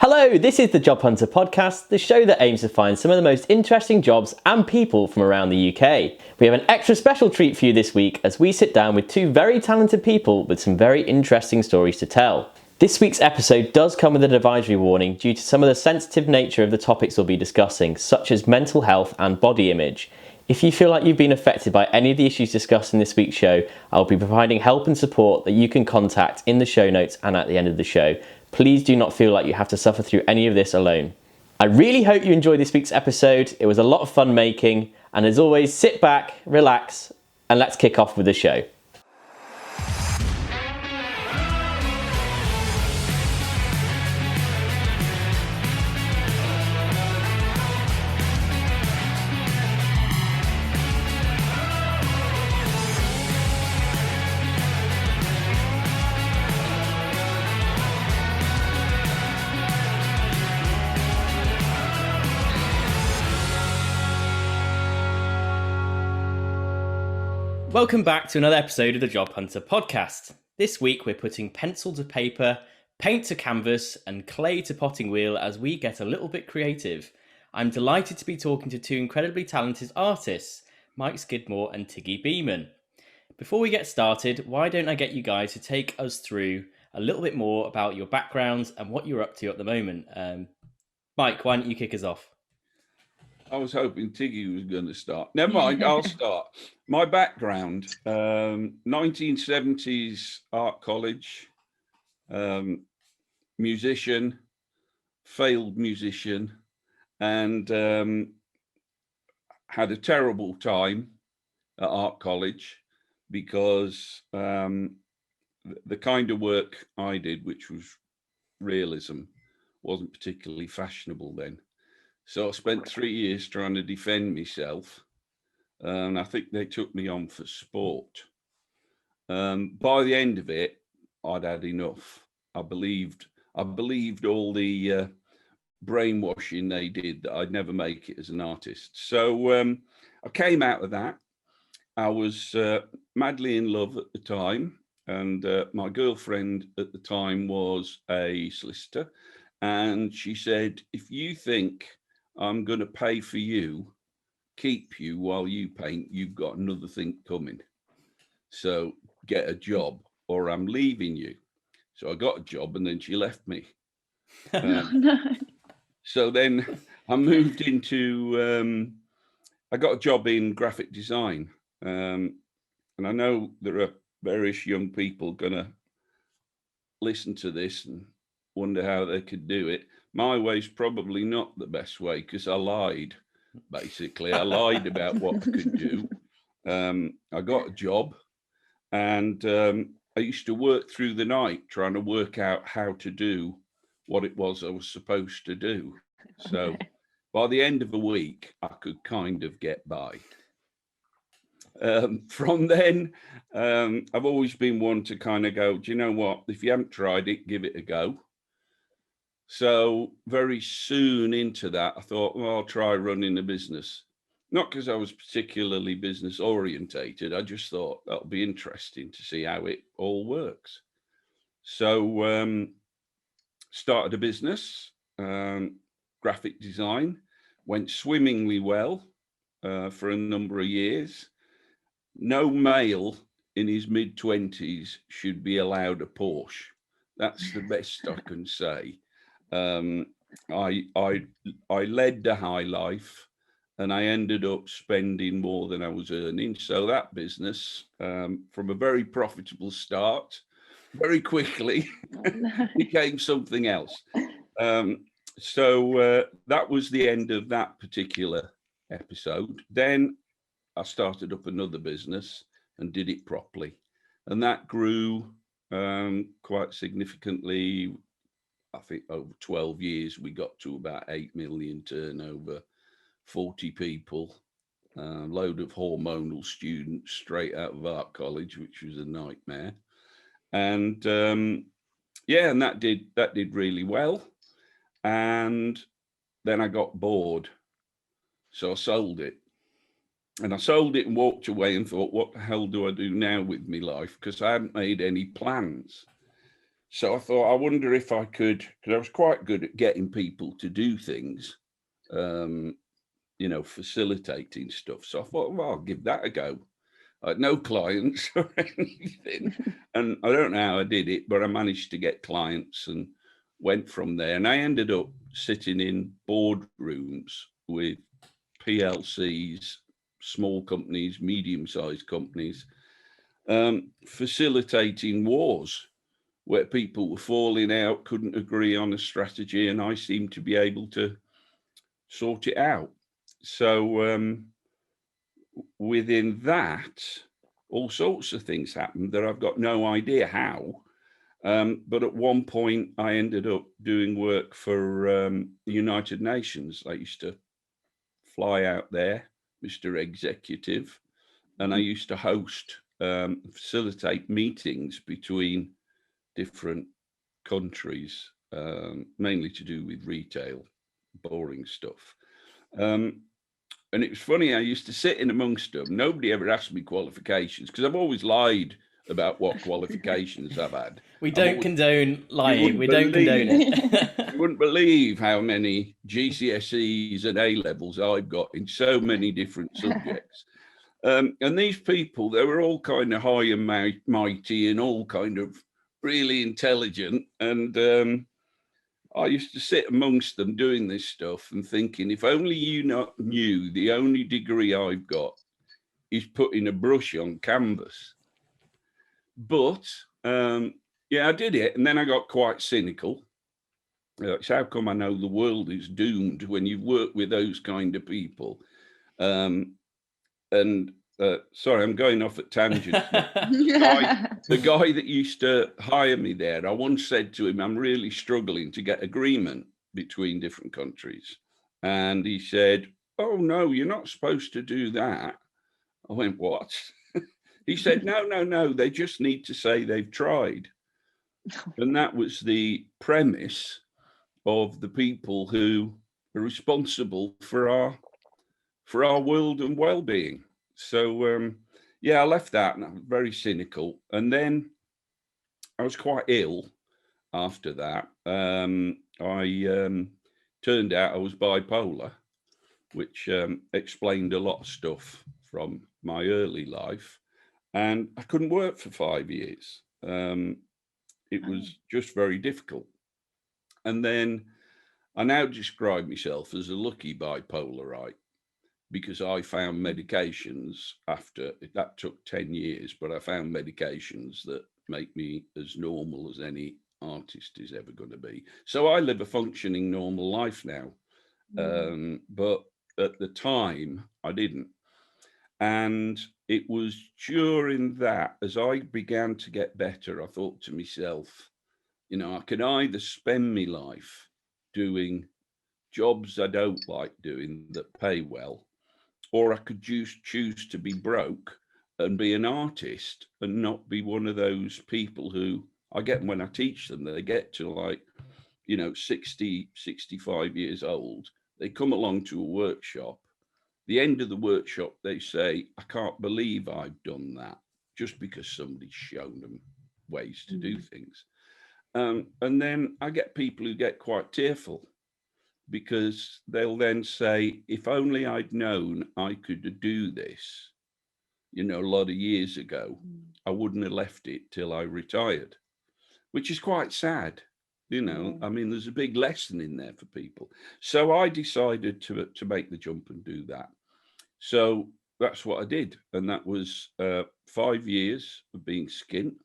Hello, this is the Job Hunter podcast, the show that aims to find some of the most interesting jobs and people from around the UK. We have an extra special treat for you this week as we sit down with two very talented people with some very interesting stories to tell. This week's episode does come with an advisory warning due to some of the sensitive nature of the topics we'll be discussing, such as mental health and body image. If you feel like you've been affected by any of the issues discussed in this week's show, I'll be providing help and support that you can contact in the show notes and at the end of the show. Please do not feel like you have to suffer through any of this alone. I really hope you enjoyed this week's episode. It was a lot of fun making, and as always, sit back, relax, and let's kick off with the show. Welcome back to another episode of the Job Hunter podcast. This week we're putting pencil to paper, paint to canvas and clay to potting wheel as we get a little bit creative. I'm delighted to be talking to two incredibly talented artists, Mike Skidmore and Tiggy Beaman. Before we get started, why don't I get you guys to take us through a little bit more about your backgrounds and what you're up to at the moment. Mike, why don't you kick us off? I was hoping Tiggy was going to start. Never mind, I'll start. My background, 1970s art college, musician, failed musician, and had a terrible time at art college because the kind of work I did, which was realism, wasn't particularly fashionable then. So I spent 3 years trying to defend myself, and I think they took me on for sport. By the end of it, I'd had enough. I believed all the brainwashing they did that I'd never make it as an artist. So I came out of that. I was madly in love at the time, and my girlfriend at the time was a solicitor, and she said, "If you think I'm going to pay for you, keep you while you paint, you've got another thing coming. So get a job or I'm leaving you." So I got a job and then she left me. So then I moved into, I got a job in graphic design. And I know there are various young people going to listen to this and wonder how they could do it. My way's probably not the best way because I lied, basically. I lied about what I could do. I got a job and I used to work through the night trying to work out how to do what it was I was supposed to do. So by the end of a week, I could kind of get by. From then, I've always been one to kind of go, do you know what? If you haven't tried it, give it a go. So very soon into that, I thought, well, I'll try running a business. Not because I was particularly business orientated. I just thought that'll be interesting to see how it all works. So started a business, graphic design, went swimmingly well for a number of years. No male in his mid-20s should be allowed a Porsche. That's the best I can say. I led the high life and I ended up spending more than I was earning. So that business, from a very profitable start, very quickly became something else. So that was the end of that particular episode. Then I started up another business and did it properly. And that grew quite significantly. I think over 12 years, we got to about 8 million turnover, 40 people, a load of hormonal students straight out of art college, which was a nightmare. And and that did really well. And then I got bored. So I sold it. And I sold it and walked away and thought, what the hell do I do now with my life? Because I hadn't made any plans. So I thought, I wonder if I could, because I was quite good at getting people to do things, facilitating stuff. So I thought, well, I'll give that a go. I had no clients or anything. And I don't know how I did it, but I managed to get clients and went from there. And I ended up sitting in boardrooms with PLCs, small companies, medium-sized companies, facilitating wars where people were falling out, couldn't agree on a strategy, and I seemed to be able to sort it out. So within that, all sorts of things happened that I've got no idea how. But at one point, I ended up doing work for the United Nations. I used to fly out there, Mr. Executive, and I used to host, facilitate meetings between different countries, mainly to do with retail, boring stuff. And it was funny, I used to sit in amongst them. Nobody ever asked me qualifications because I've always lied about what qualifications I've had. We don't condone lying. We don't condone it. You wouldn't believe how many GCSEs and A-levels I've got in so many different subjects. And these people, they were all kind of high and mighty and all kind of really intelligent. And I used to sit amongst them doing this stuff and thinking, if only you knew the only degree I've got is putting a brush on canvas. But I did it. And then I got quite cynical. It's how come I know the world is doomed when you've worked with those kind of people? Sorry, I'm going off at tangents. The guy that used to hire me there, I once said to him, I'm really struggling to get agreement between different countries. And he said, oh, no, you're not supposed to do that. I went, what? He said, no, they just need to say they've tried. And that was the premise of the people who are responsible for our world and well-being. So, I left that and I was very cynical. And then I was quite ill after that. I turned out I was bipolar, which explained a lot of stuff from my early life. And I couldn't work for 5 years. It was just very difficult. And then I now describe myself as a lucky bipolarite, because I found medications after that took 10 years, but I found medications that make me as normal as any artist is ever going to be. So I live a functioning normal life now. But at the time I didn't. And it was during that, as I began to get better, I thought to myself, I could either spend my life doing jobs I don't like doing that pay well, or I could choose to be broke and be an artist and not be one of those people who I get when I teach them, they get to 60, 65 years old. They come along to a workshop. The end of the workshop, they say, I can't believe I've done that, just because somebody's shown them ways to do things. And then I get people who get quite tearful, because they'll then say, if only I'd known I could do this, a lot of years ago, I wouldn't have left it till I retired, which is quite sad. I mean, there's a big lesson in there for people. So I decided to make the jump and do that. So that's what I did. And that was 5 years of being skint.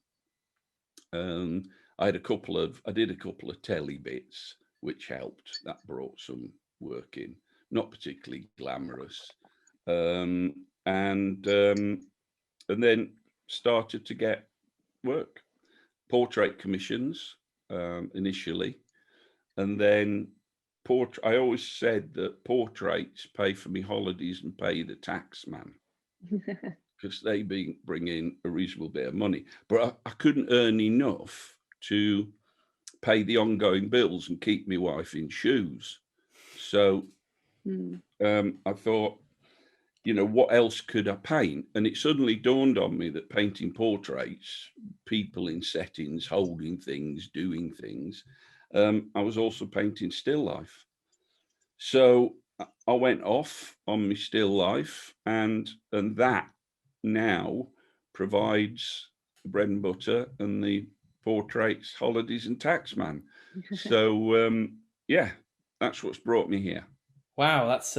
I did a couple of telly bits, which helped. That brought some work in, not particularly glamorous. And then started to get work, portrait commissions initially, and then I always said that portraits pay for me holidays and pay the tax man, because they bring in a reasonable bit of money. But I couldn't earn enough to pay the ongoing bills and keep my wife in shoes. So I thought, what else could I paint? And it suddenly dawned on me that painting portraits, people in settings, holding things, doing things, I was also painting still life. So I went off on my still life, and that now provides the bread and butter and the portraits, holidays, and taxman. So yeah, that's what's brought me here. Wow, that's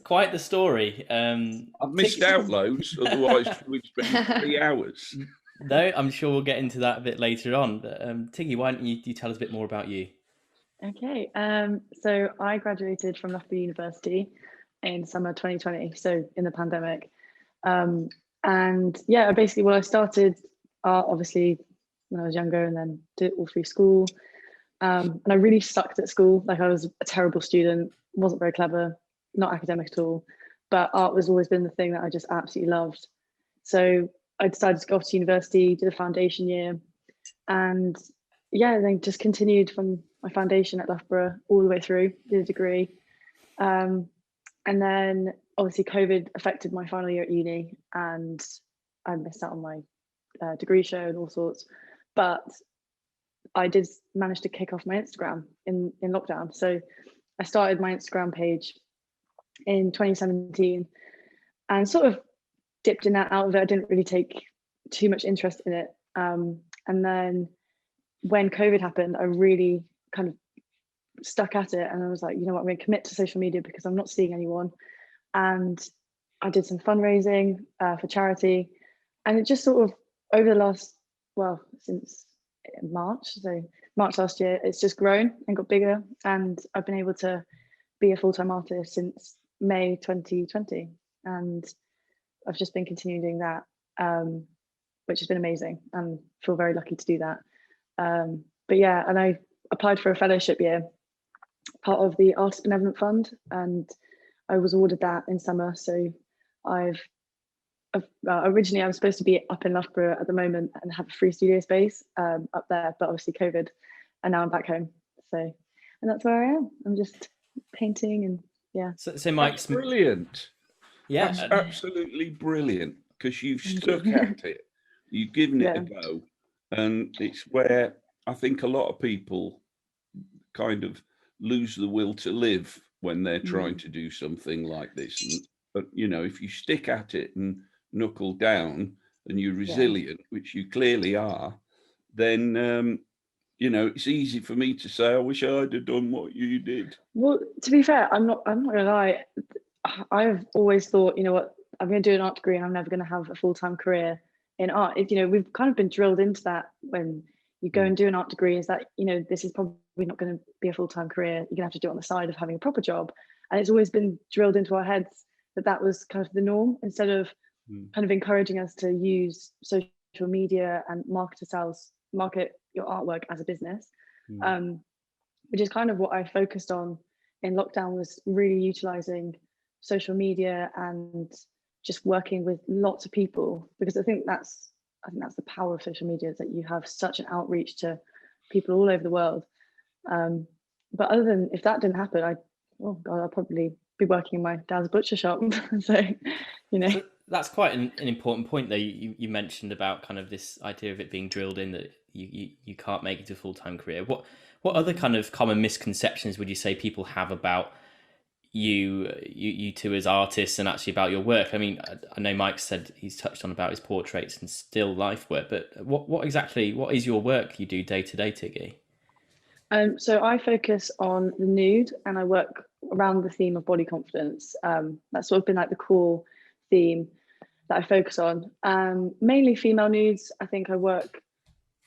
quite the story. I've missed out loads, otherwise we'd spend 3 hours. No, I'm sure we'll get into that a bit later on. But Tiggy, why don't you tell us a bit more about you? Okay, so I graduated from Loughborough University in summer 2020, so in the pandemic. And yeah, basically, I started art obviously when I was younger, and then did it all through school. And I really sucked at school. Like, I was a terrible student, wasn't very clever, not academic at all. But art was always been the thing that I just absolutely loved. So I decided to go off to university, did a foundation year, and yeah, then just continued from my foundation at Loughborough all the way through, did a degree. And then obviously COVID affected my final year at uni, and I missed out on my degree show and all sorts. But I did manage to kick off my Instagram in lockdown. So I started my Instagram page in 2017 and sort of dipped in and out of it. I didn't really take too much interest in it. And then when COVID happened, I really kind of stuck at it, and I was like, you know what, I'm going to commit to social media because I'm not seeing anyone. And I did some fundraising for charity, and it just sort of over the last, since March, so March last year, it's just grown and got bigger, and I've been able to be a full-time artist since May 2020, and I've just been continuing doing that, which has been amazing, and feel very lucky to do that. But yeah, and I applied for a fellowship year, part of the Artist Benevolent Fund, and I was awarded that in summer. So originally I was supposed to be up in Loughborough at the moment and have a free studio space up there, but obviously COVID, and now I'm back home. So, and that's where I am. I'm just painting, and yeah. So Mike's brilliant. Yeah, that's absolutely brilliant, because you've stuck at it. You've given it a go, and it's where I think a lot of people kind of lose the will to live when they're trying to do something like this. But if you stick at it and knuckle down, and you're resilient, which you clearly are, then it's easy for me to say, I wish I'd have done what you did. Well, to be fair, I'm not gonna lie. I've always thought, you know what, I'm going to do an art degree and I'm never going to have a full-time career in art. We've kind of been drilled into that when you go and do an art degree, is that, this is probably not going to be a full-time career. You're going to have to do it on the side of having a proper job. And it's always been drilled into our heads that was kind of the norm, instead of kind of encouraging us to use social media and market your artwork as a business, which is kind of what I focused on in lockdown, was really utilizing social media and just working with lots of people, because I think that's the power of social media, is that you have such an outreach to people all over the world. But other than, if that didn't happen, I'd probably be working in my dad's butcher shop. So that's quite an important point though. You mentioned about kind of this idea of it being drilled in, that you can't make it a full-time career. What other kind of common misconceptions would you say people have about you two as artists, and actually about your work? I mean, I know Mike said he's touched on about his portraits and still life work, but what is your work you do day to day, Tiggy? So I focus on the nude, and I work around the theme of body confidence. That's sort of been like the core theme that I focus on. Mainly female nudes. I think I work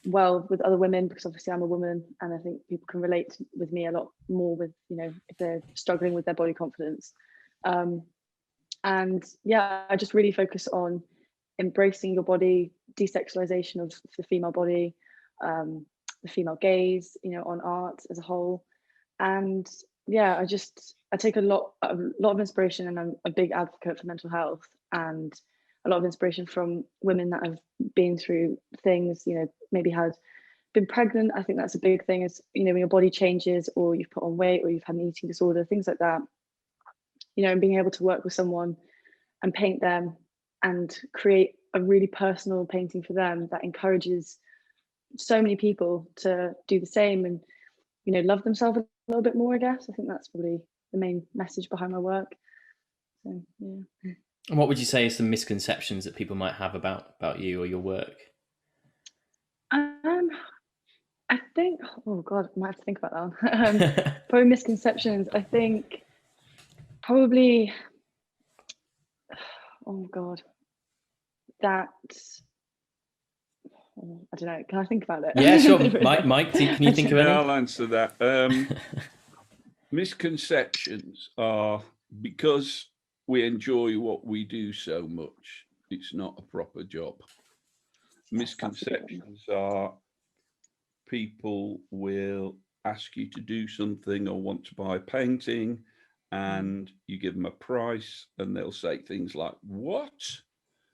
well with other women, because obviously I'm a woman, and I think people can relate with me a lot more with, if they're struggling with their body confidence. And yeah, I just really focus on embracing your body, desexualization of the female body, the female gaze, on art as a whole. And yeah, I take a lot of inspiration, and I'm a big advocate for mental health, and a lot of inspiration from women that have been through things, maybe been pregnant. I think that's a big thing, is, when your body changes, or you've put on weight, or you've had an eating disorder, things like that, and being able to work with someone and paint them and create a really personal painting for them that encourages so many people to do the same and, you know, love themselves a little bit more, I guess. I think that's probably the main message behind my work. So, yeah. And what would you say are some misconceptions that people might have about you or your work? I think, oh God, I might have to think about that one. Probably misconceptions. I think probably, oh God, that, I don't know. Can I think about it? Yeah, sure. Mike, can you think of any? I'll answer that. Misconceptions are because we enjoy what we do so much, it's not a proper job. Misconceptions are people will ask you to do something or want to buy a painting and you give them a price and they'll say things like, what?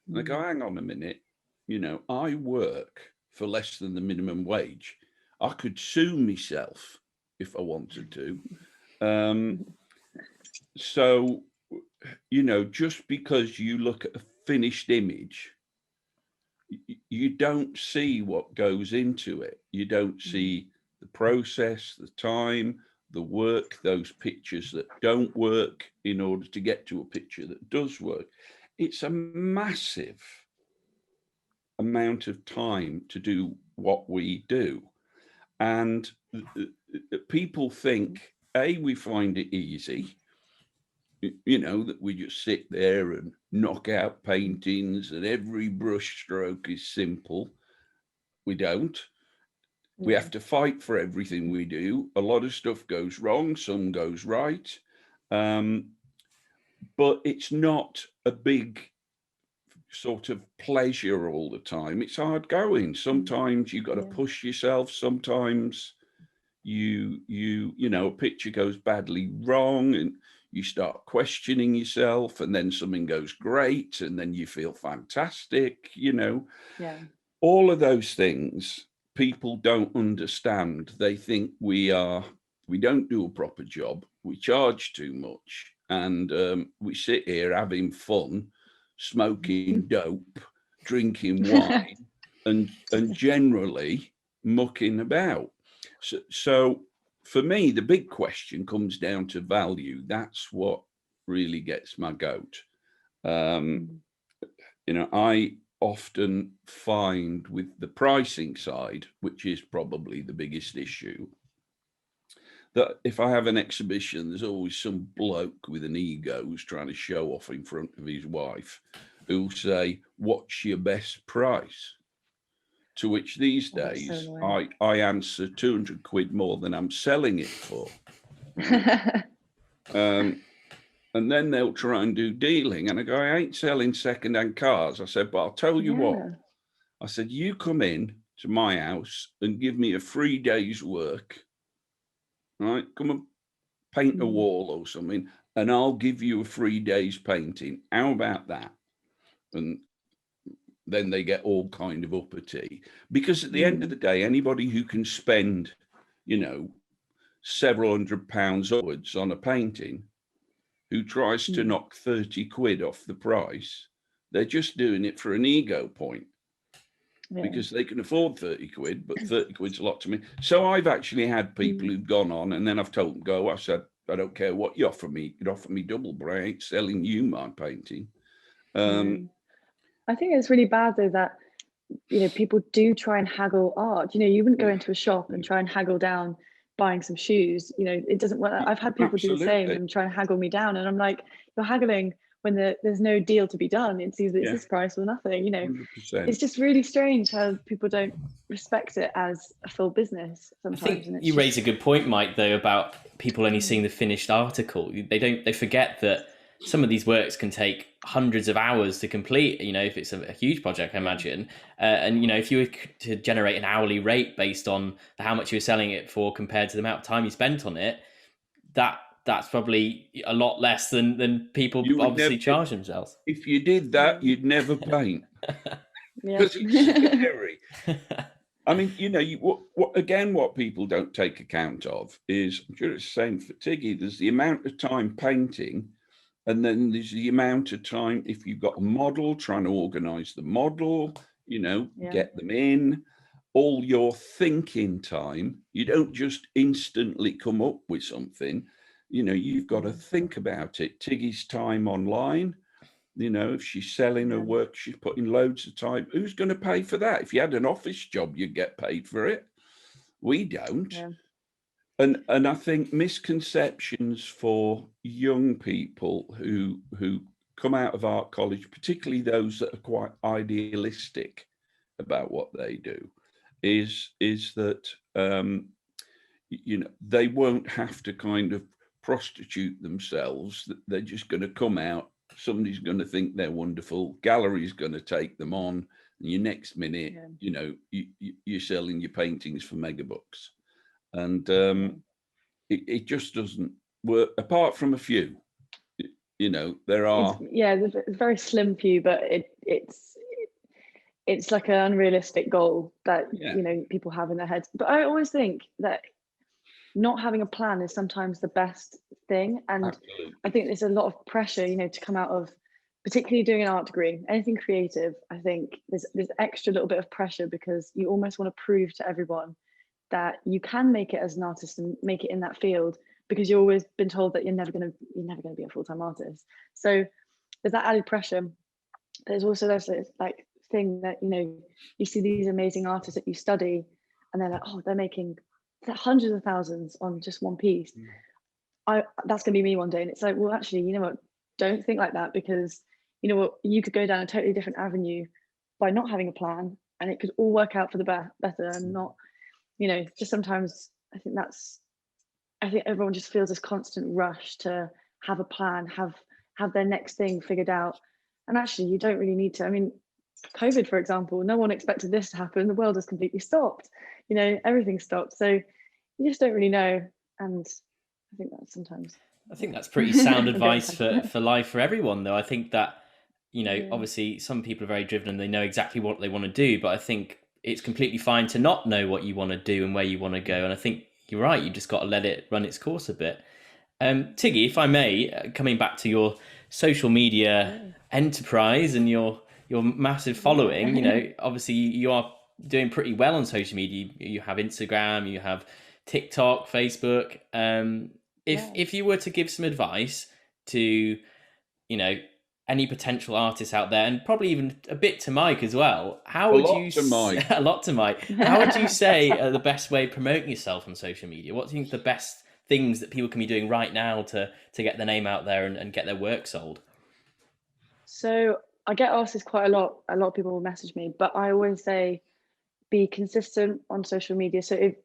And I go, hang on a minute, you know, I work for less than the minimum wage. I could sue myself if I wanted to. So, you know, just because you look at a finished image, you don't see what goes into it. You don't see the process, the time, the work, those pictures that don't work in order to get to a picture that does work. It's a massive amount of time to do what we do. And people think, A, we find it easy, you know, that we just sit there and knock out paintings and every brush stroke is simple. We don't. We have to fight for everything we do. A lot of stuff goes wrong, some goes right. But it's not a big sort of pleasure all the time. It's hard going. Sometimes you've got to push yourself. Sometimes you know, a picture goes badly wrong and you start questioning yourself, and then something goes great and then you feel fantastic, you know. All of those things people don't understand. They think we don't do a proper job, we charge too much, and we sit here having fun, smoking dope, drinking wine, and generally mucking about. So for me, the big question comes down to value. That's what really gets my goat. You know, I often find with the pricing side, which is probably the biggest issue, that if I have an exhibition, there's always some bloke with an ego who's trying to show off in front of his wife who'll say, what's your best price? To which these days I answer 200 quid more than I'm selling it for. And then they'll try and do dealing. And I go, I ain't selling second-hand cars. I said, but I'll tell you what. I said, you come in to my house and give me a 3 days work. Right? Come and paint a wall or something, and I'll give you a 3 days painting. How about that? And then they get all kind of uppity. Because at the end of the day, anybody who can spend, you know, several £100 upwards on a painting, who tries to knock 30 quid off the price, they're just doing it for an ego point. Because they can afford 30 quid, but 30 quid's a lot to me. So I've actually had people who've gone on, and then I've told them, I said, I don't care what you offer me. You could offer me double, but I ain't selling you my painting. I think it's really bad though that, you know, people do try and haggle art. You know, you wouldn't go into a shop and try and haggle down buying some shoes. You know, it doesn't work. I've had people do the same and try and haggle me down, and I'm like, you're haggling when there's no deal to be done. It's either it's this price or nothing. You know, 100%. It's just really strange how people don't respect it as a full business sometimes. I think you raise a good point, Mike, though, about people only seeing the finished article. They forget that some of these works can take hundreds of hours to complete, you know, if it's a huge project, I imagine. And, you know, if you were to generate an hourly rate based on how much you were selling it for compared to the amount of time you spent on it, that's probably a lot less than people obviously charge themselves. If you did that, you'd never paint. Because it's scary. I mean, you know, what people don't take account of is, I'm sure it's the same for Tiggy, there's the amount of time painting And then there's the amount of time, if you've got a model, trying to organize the model, get them in, all your thinking time. You don't just instantly come up with something, you've got to think about it. Tiggy's time online, if she's selling her work, she's putting loads of time. Who's going to pay for that? If you had an office job, you'd get paid for it. We don't. Yeah. And I think misconceptions for young people who come out of art college, particularly those that are quite idealistic about what they do, is that they won't have to kind of prostitute themselves. They're just going to come out. Somebody's going to think they're wonderful. Gallery's going to take them on, and your next minute, you're selling your paintings for megabucks. And it just doesn't work, apart from a few. There are. There's a very slim few, but it's like an unrealistic goal that people have in their heads. But I always think that not having a plan is sometimes the best thing, and Absolutely. I think there's a lot of pressure, to come out of, particularly doing an art degree, anything creative. I think there's extra little bit of pressure because you almost want to prove to everyone that you can make it as an artist and make it in that field, because you've always been told that you're never going to be a full-time artist. So there's that added pressure. There's also this like thing that you see these amazing artists that you study, and they're like, oh, they're making hundreds of thousands on just one piece. That's going to be me one day. And it's like, well, actually, you know what? Don't think like that, because you could go down a totally different avenue by not having a plan, and it could all work out for the better, and not. Just sometimes I think everyone just feels this constant rush to have a plan, have their next thing figured out. And actually, you don't really need to. I mean, COVID, for example, no one expected this to happen. The world has completely stopped. Everything stopped. So you just don't really know. And I think that's sometimes. I think that's pretty sound advice for life for everyone, though. I think that, obviously some people are very driven and they know exactly what they want to do, but I think it's completely fine to not know what you want to do and where you want to go. And I think you're right. You just got to let it run its course a bit. Tiggy, if I may, coming back to your social media enterprise and your massive following, obviously you are doing pretty well on social media. You have Instagram, you have TikTok, Facebook. If you were to give some advice to, any potential artists out there, and probably even a bit to Mike as well, a lot to Mike. How would you say the best way of promoting yourself on social media? What do you think the best things that people can be doing right now to get their name out there and get their work sold? So I get asked this quite a lot. A lot of people will message me, but I always say be consistent on social media. So if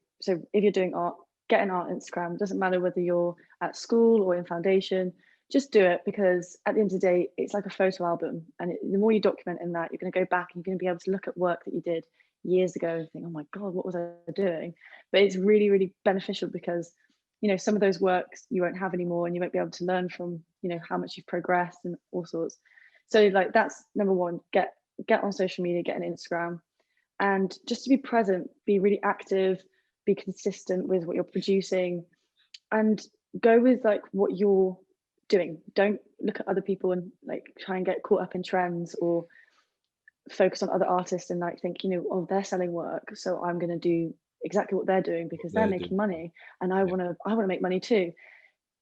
you're doing art, get an art Instagram. It doesn't matter whether you're at school or in foundation. Just do it, because at the end of the day, it's like a photo album. And the more you document in that, you're going to go back and you're going to be able to look at work that you did years ago and think, oh my God, what was I doing? But it's really, really beneficial, because, some of those works you won't have anymore, and you won't be able to learn from, how much you've progressed and all sorts. So that's number one, get on social media, get an Instagram, and just to be present, be really active, be consistent with what you're producing, and go with like what you're doing. Don't look at other people and like try and get caught up in trends, or focus on other artists and like think, oh, they're selling work, so I'm going to do exactly what they're doing because they're making money, and I want to make money too.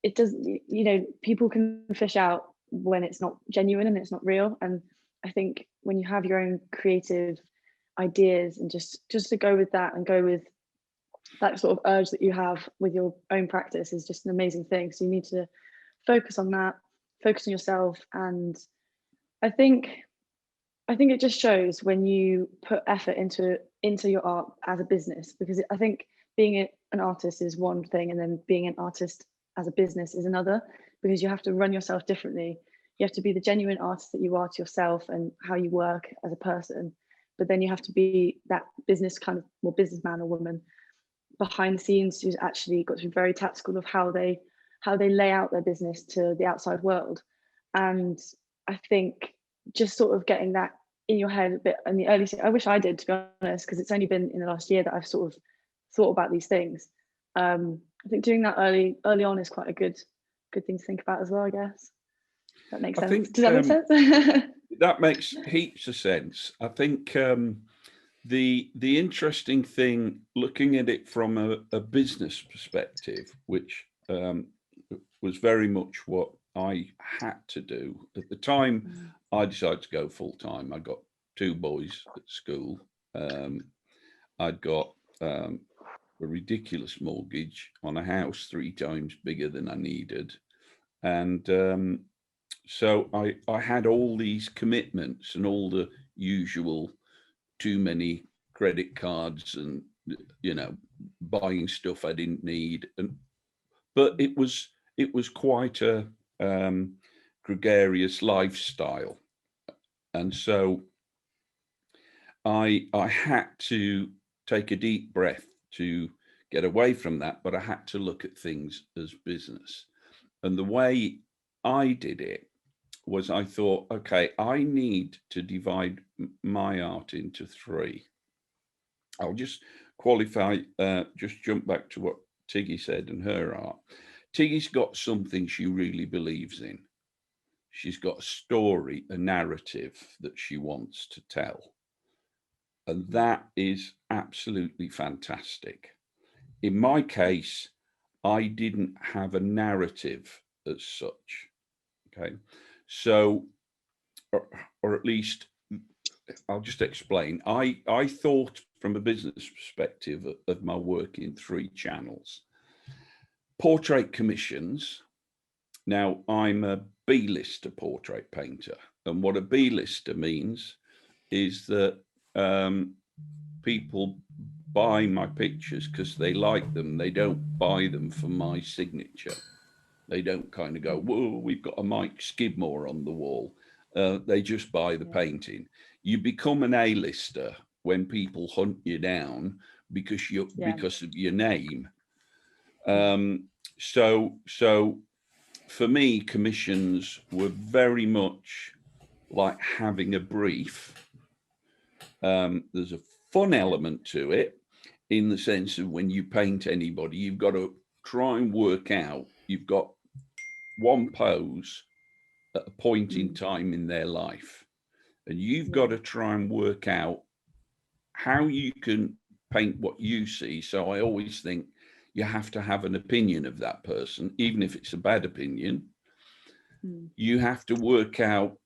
It doesn't, people can fish out when it's not genuine and it's not real. And I think when you have your own creative ideas, and just to go with that, and go with that sort of urge that you have with your own practice, is just an amazing thing. So you need to focus on that, focus on yourself. And I think it just shows when you put effort into your art as a business, because I think being an artist is one thing, and then being an artist as a business is another, because you have to run yourself differently. You have to be the genuine artist that you are to yourself and how you work as a person, but then you have to be that business kind of more businessman or woman behind the scenes, who's actually got to be very tactical of how they lay out their business to the outside world. And I think just sort of getting that in your head a bit in the early stage. I wish I did, to be honest, because it's only been in the last year that I've sort of thought about these things. I think doing that early on is quite a good thing to think about as well, I guess. That makes I sense. think Does that make sense? that makes heaps of sense. I think the interesting thing, looking at it from a business perspective, which was very much what I had to do at the time. I decided to go full time. I got 2 boys at school. I'd got a ridiculous mortgage on a house 3 times bigger than I needed, and so I had all these commitments and all the usual too many credit cards and buying stuff I didn't need, but it was quite a gregarious lifestyle, and so I had to take a deep breath to get away from that, but I had to look at things as business. And the way I did it was, I thought, okay, I need to divide my art into 3. I'll just qualify, just jump back to what Tiggy said and her art. Tiggy's got something she really believes in. She's got a story, a narrative that she wants to tell. And that is absolutely fantastic. In my case, I didn't have a narrative as such. Okay. So, or at least I'll just explain. I thought from a business perspective of my work in 3 channels. Portrait commissions. Now, I'm a B-lister portrait painter. And what a B-lister means is that people buy my pictures because they like them. They don't buy them for my signature. They don't kind of go, whoa, we've got a Mike Skidmore on the wall. They just buy the painting. You become an A-lister when people hunt you down because because of your name. So for me, commissions were very much like having a brief. There's a fun element to it, in the sense of when you paint anybody, you've got to try and work out, you've got one pose at a point in time in their life, and you've got to try and work out how you can paint what you see. So I always think you have to have an opinion of that person, even if it's a bad opinion. You have to work out,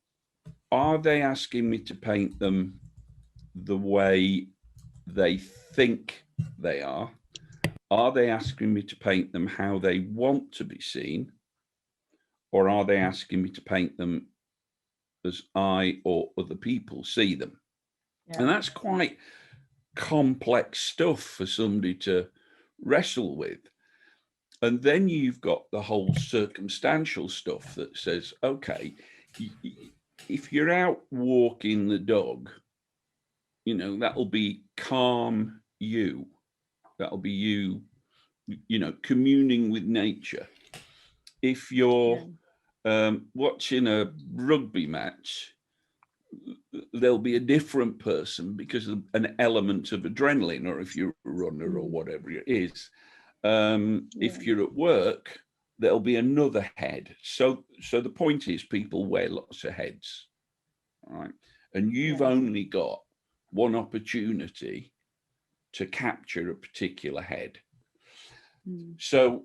are they asking me to paint them the way they think they are? Are they asking me to paint them how they want to be seen? Or are they asking me to paint them as I or other people see them? And that's quite complex stuff for somebody to wrestle with. And then you've got the whole circumstantial stuff that says, okay, if you're out walking the dog, that'll be calm you. That'll be you, communing with nature. If you're watching a rugby match, there'll be a different person because of an element of adrenaline, or if you're a runner or whatever it is. If you're at work, there'll be another head. So the point is, people wear lots of heads, right? And you've only got one opportunity to capture a particular head. So,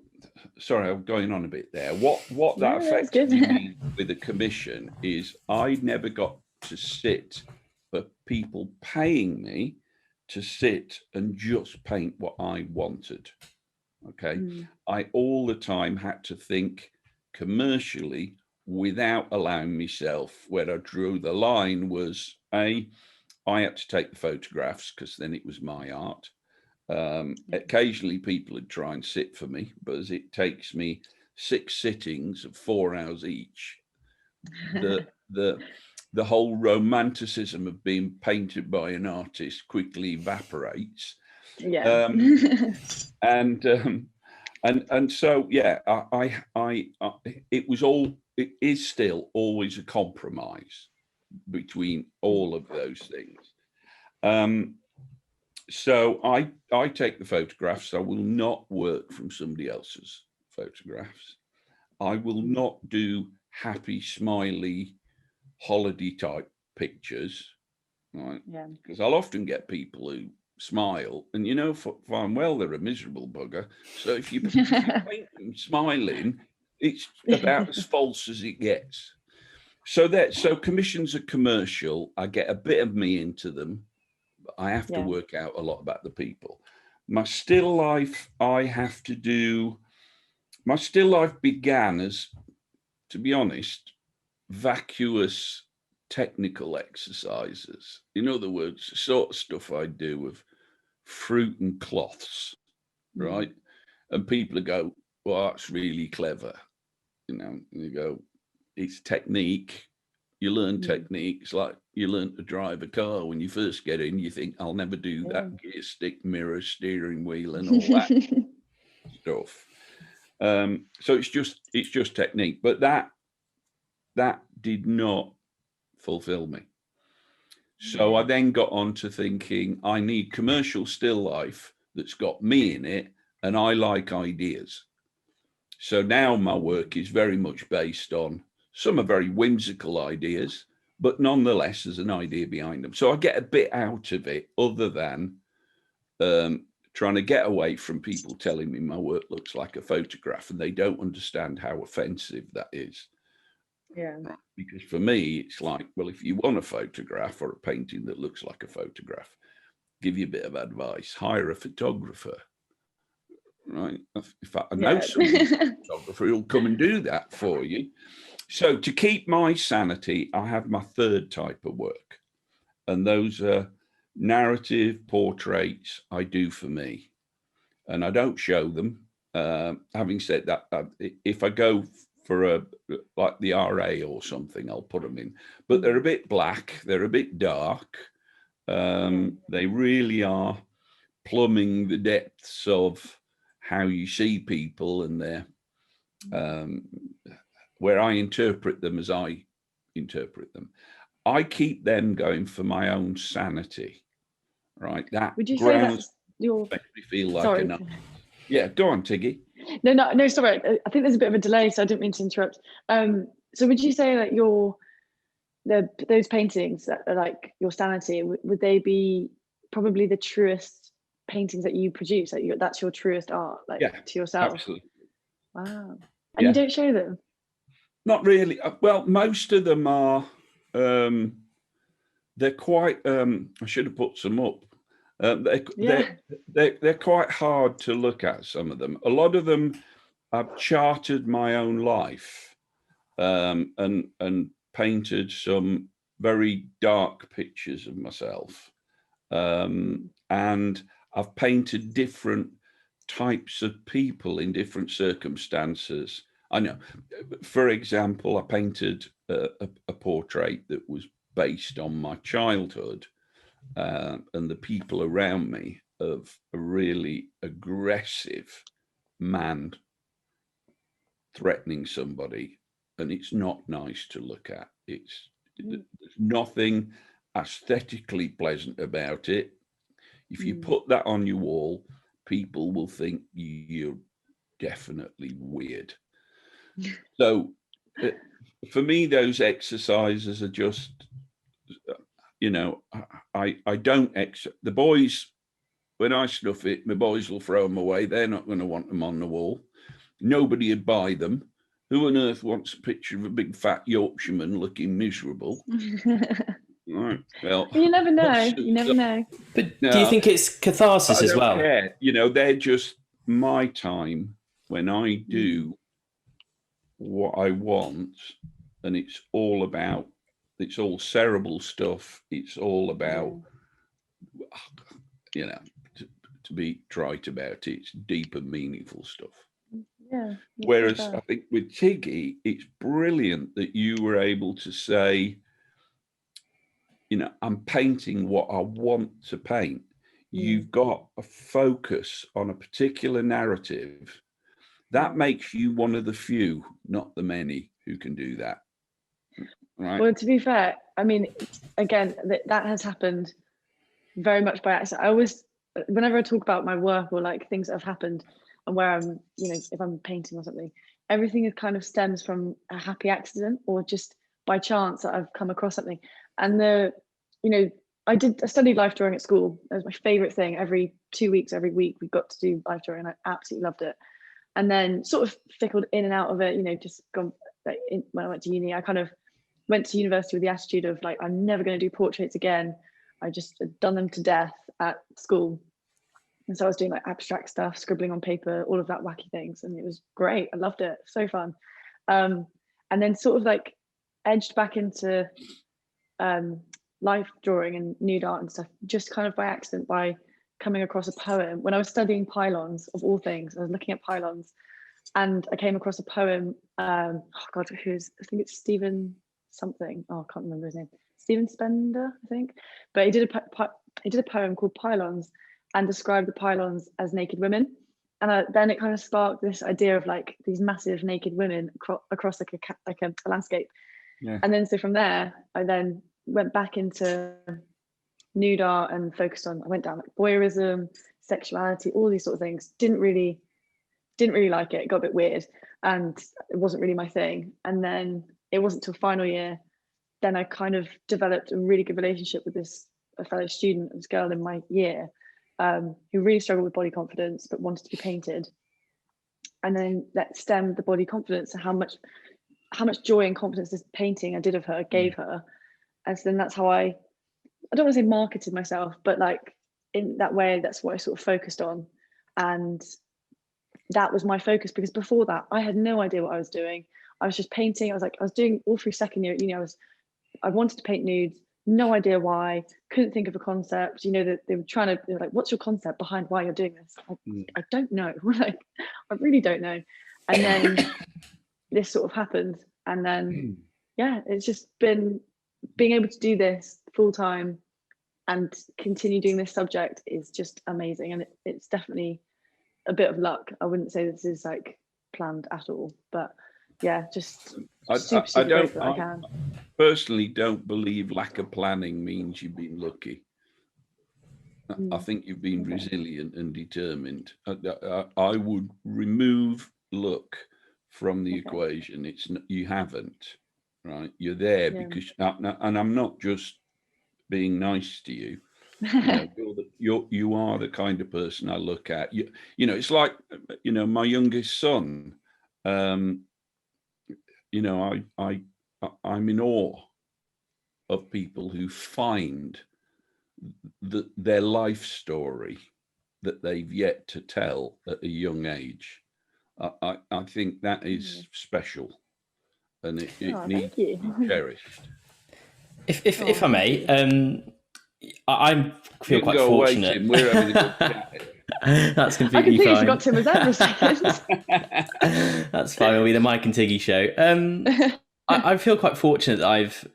sorry, I'm going on a bit there. What that affected me with a commission is I never got to sit for people paying me to sit and just paint what I wanted. Okay. I all the time had to think commercially without allowing myself. Where I drew the line was, I had to take the photographs because then it was my art. Occasionally people would try and sit for me, but as it takes me 6 sittings of 4 hours each, the whole romanticism of being painted by an artist quickly evaporates. And so it is still always a compromise between all of those things. So I take the photographs. I will not work from somebody else's photographs. I will not do happy, smiley, holiday type pictures, right? Yeah. Because I'll often get people who smile, and fine well, they're a miserable bugger. So if you paint them smiling, it's about as false as it gets. So commissions are commercial. I get a bit of me into them, but I have to work out a lot about the people. My still life, my still life began as, to be honest, vacuous technical exercises. In other words, the sort of stuff I do with fruit and cloths, right? And people go, well, that's really clever. And you go, it's technique. You learn technique. It's like you learn to drive a car. When you first get in, you think, I'll never do that gear stick, mirror, steering wheel, and all that stuff. So it's just technique. But that did not fulfill me. So I then got on to thinking, I need commercial still life that's got me in it, and I like ideas. So now my work is very much based on, some are very whimsical ideas, but nonetheless there's an idea behind them. So I get a bit out of it, other than trying to get away from people telling me my work looks like a photograph, and they don't understand how offensive that is. Yeah. Right? Because for me, it's like, well, if you want a photograph or a painting that looks like a photograph, give you a bit of advice, hire a photographer. Right. In fact, I know someone photographer who'll come and do that for you. So to keep my sanity, I have my third type of work, and those are narrative portraits I do for me, and I don't show them. Having said that, if I go for like the RA or something, I'll put them in, but they're a bit black, they're a bit dark. They really are plumbing the depths of how you see people, and their where I interpret them as I interpret them. I keep them going for my own sanity, right? That would you say that's your makes me feel like enough. Yeah, go on, Tiggy. No, sorry. I think there's a bit of a delay, so I didn't mean to interrupt. So would you say that those paintings that are like your sanity, would they be probably the truest paintings that you produce? That's your truest art, like to yourself? Absolutely. Wow. And you don't show them? Not really. Well, most of them are. They're quite. I should have put some up. They're quite hard to look at. Some of them. A lot of them, I've charted my own life, and painted some very dark pictures of myself, and I've painted different types of people in different circumstances. I know, for example, I painted a portrait that was based on my childhood, and the people around me, of a really aggressive man threatening somebody, and it's not nice to look at. There's nothing aesthetically pleasant about it. If you put that on your wall, people will think you're definitely weird. So for me, those exercises are just, I don't the boys, when I stuff it, my boys will throw them away. They're not going to want them on the wall. Nobody would buy them. Who on earth wants a picture of a big fat Yorkshireman looking miserable? Right. Well, you never know. You never know. But do you think it's catharsis as well? Care. They're just my time when I do what I want, and it's all cerebral stuff. It's all about, to be trite about it, it's deep and meaningful stuff. Yeah. Whereas I think with Tiggy, it's brilliant that you were able to say, I'm painting what I want to paint. You've got a focus on a particular narrative. That makes you one of the few, not the many, who can do that. Right. Well, to be fair, I mean, again, that has happened very much by accident. I always, whenever I talk about my work or like things that have happened and where I'm, if I'm painting or something, everything kind of stems from a happy accident or just by chance that I've come across something. And I studied life drawing at school. It was my favorite thing. Every 2 weeks, every week, we got to do life drawing. I absolutely loved it. And then sort of fickled in and out of it, just gone when I went to uni. I kind of went to university with the attitude of like, I'm never going to do portraits again. I just had done them to death at school. And so I was doing like abstract stuff, scribbling on paper, all of that wacky things. And it was great. I loved it. So fun. And then sort of like edged back into life drawing and nude art and stuff, just kind of by accident, by coming across a poem. When I was studying pylons, of all things, I was looking at pylons and I came across a poem. I think it's Stephen something. Oh, I can't remember his name. Stephen Spender, I think. But he did a poem called Pylons and described the pylons as naked women. And then it kind of sparked this idea of like these massive naked women across like a landscape. Yeah. And then so from there, I then went back into nude art and focused on, I went down like voyeurism, sexuality, all these sort of things. Didn't really like it. It got a bit weird and it wasn't really my thing. And then it wasn't till final year, then I kind of developed a really good relationship with a fellow student, this girl in my year, who really struggled with body confidence but wanted to be painted. And then that stemmed the body confidence and how much joy and confidence this painting I did of her gave her. And so then that's how I don't want to say marketed myself, but like in that way, that's what I sort of focused on. And that was my focus, because before that, I had no idea what I was doing. I was just painting. I was doing all through second year, I wanted to paint nudes, no idea why, couldn't think of a concept, that they were like, what's your concept behind why you're doing this? I don't know. Like, I really don't know. And then this sort of happened. And then, it's just been being able to do this full time and continue doing this subject is just amazing. And it's definitely a bit of luck. I wouldn't say this is like planned at all, but just super grateful that I can. Personally don't believe lack of planning means you've been lucky. I think you've been resilient and determined. I would remove luck from the equation. You haven't, right? You're there because, and I'm not just being nice to you. You are the kind of person I look at. It's like, my youngest son. I'm in awe of people who find their life story that they've yet to tell at a young age. I think that is special, and it needs to be cherished. If I may, I feel quite fortunate. Away, Tim. We're having a good chat. That's completely fine. I completely forgot Tim was there for a second. That's fine. It'll be the Mike and Tiggy show. I feel quite fortunate that I've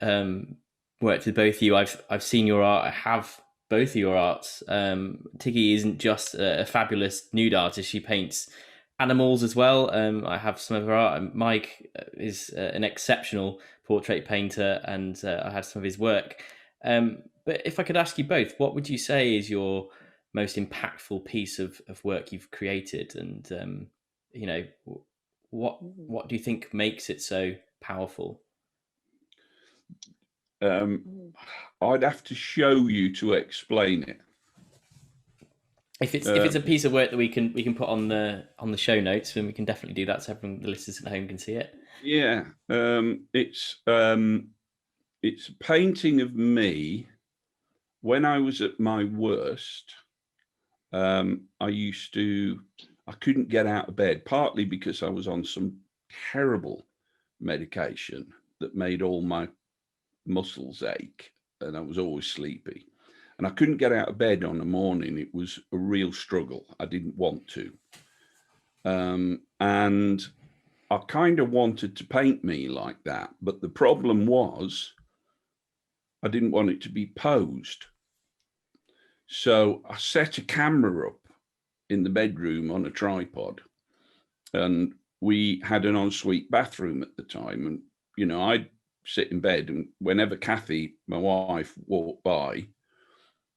worked with both of you. I've seen your art. I have both of your arts. Tiggy isn't just a fabulous nude artist. She paints animals as well. I have some of her art. Mike is an exceptional portrait painter, and I have some of his work. But if I could ask you both, what would you say is your most impactful piece of work you've created? And, what do you think makes it so powerful? I'd have to show you to explain it. If it's a piece of work that we can put on the show notes, then we can definitely do that so everyone, the listeners at home, can see it. Yeah, it's a painting of me when I was at my worst. I couldn't get out of bed, partly because I was on some terrible medication that made all my muscles ache, and I was always sleepy. And I couldn't get out of bed on a morning. It was a real struggle. I didn't want to. And I kind of wanted to paint me like that. But the problem was I didn't want it to be posed. So I set a camera up in the bedroom on a tripod. And we had an ensuite bathroom at the time. And, I'd sit in bed, and whenever Kathy, my wife, walked by,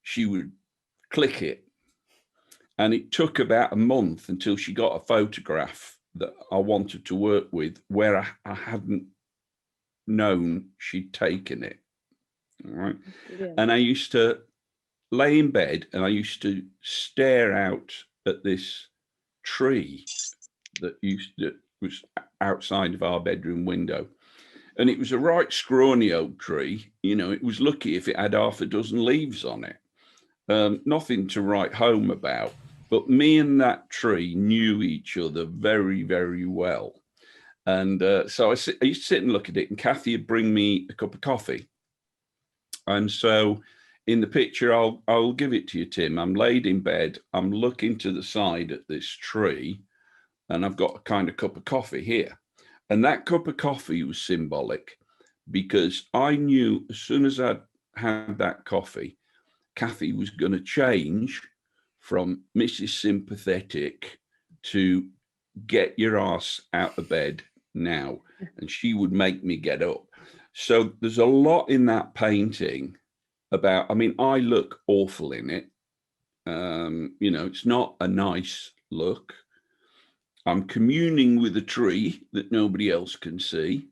she would click it. And it took about a month until she got a photograph that I wanted to work with where I hadn't known she'd taken it. All right. Brilliant. And I used to lay in bed and I used to stare out at this tree that was outside of our bedroom window. And it was a right scrawny oak tree. You know, it was lucky if it had half a dozen leaves on it. Nothing to write home about. But me and that tree knew each other very, very well. And so I used to sit and look at it, and Kathy would bring me a cup of coffee. And so in the picture, I'll give it to you, Tim. I'm laid in bed. I'm looking to the side at this tree, and I've got a kind of cup of coffee here. And that cup of coffee was symbolic because I knew as soon as I'd had that coffee, Kathy was going to change from Mrs. Sympathetic to get your ass out of bed now. And she would make me get up. So there's a lot in that painting about, I mean, I look awful in it. You know, it's not a nice look. I'm communing with a tree that nobody else can see.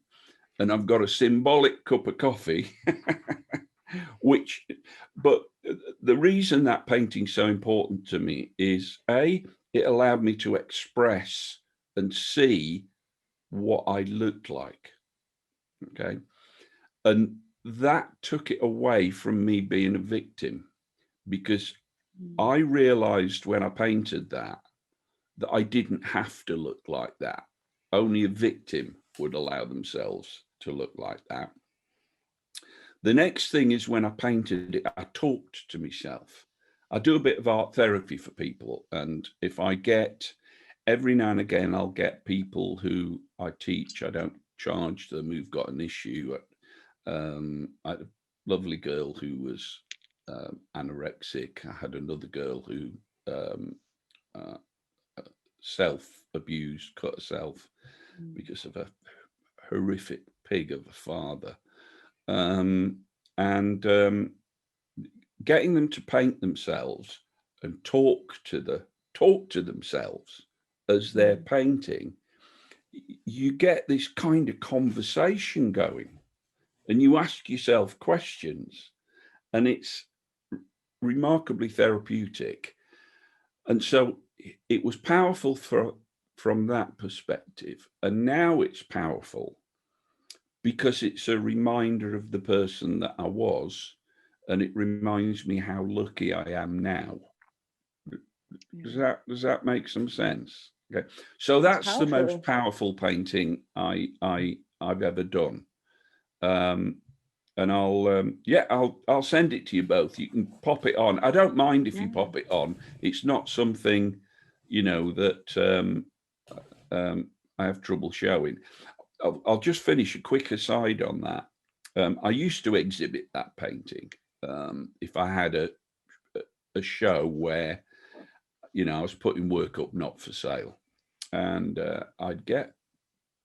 And I've got a symbolic cup of coffee, but the reason that painting's so important to me is A, it allowed me to express and see what I looked like. Okay. And that took it away from me being a victim, because I realized when I painted that I didn't have to look like that. Only a victim would allow themselves to look like that. The next thing is when I painted it, I talked to myself. I do a bit of art therapy for people. And if I get, every now and again, I'll get people who I teach, I don't charge them, who've got an issue. I had a lovely girl who was anorexic. I had another girl who self-abused, cut herself because of a horrific pig of a father. Getting them to paint themselves and talk to themselves as they're painting, you get this kind of conversation going, and you ask yourself questions, and it's remarkably therapeutic. And so it was powerful from that perspective. And now it's powerful because it's a reminder of the person that I was, and it reminds me how lucky I am now. Does that make some sense? Okay, so that's the most powerful painting I've ever done. And I'll send it to you both. You can pop it on. I don't mind if you pop it on. It's not something, you know, that I have trouble showing. I'll just finish a quick aside on that. I used to exhibit that painting if I had a show where, you know, I was putting work up not for sale, and I'd get